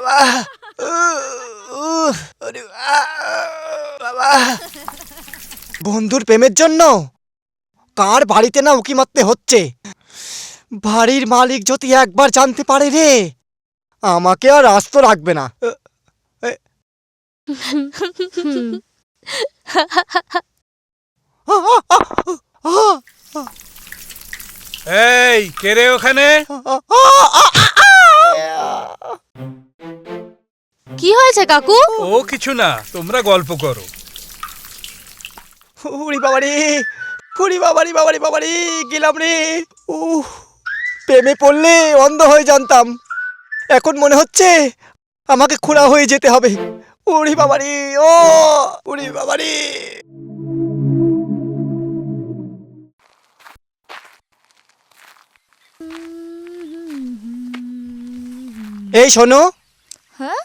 বাবা, ওরে বাবা, বন্ধুর প্রেমের জন্য কার বাড়িতে না উকি মারতে হচ্ছে। বাড়ির মালিক যদি একবার জানতে পারে রে, আমাকে আর আস্ত রাখবে না। এই কে রে ওখানে? কি হয়েছে কাকু? ও কিছু না, তোমরা গল্প করো। উড়ি বাবারি, উড়ি বাবারি বাবারি বাবারি, গেলাম রে। প্রেমে পড়লে অন্ধ হয়ে জানতাম, এখন মনে হচ্ছে আমাকে খোঁড়া হয়ে যেতে হবে। উড়ি বাবারি, ও উড়ি বাবারি। এই শোনো। হ্যাঁ?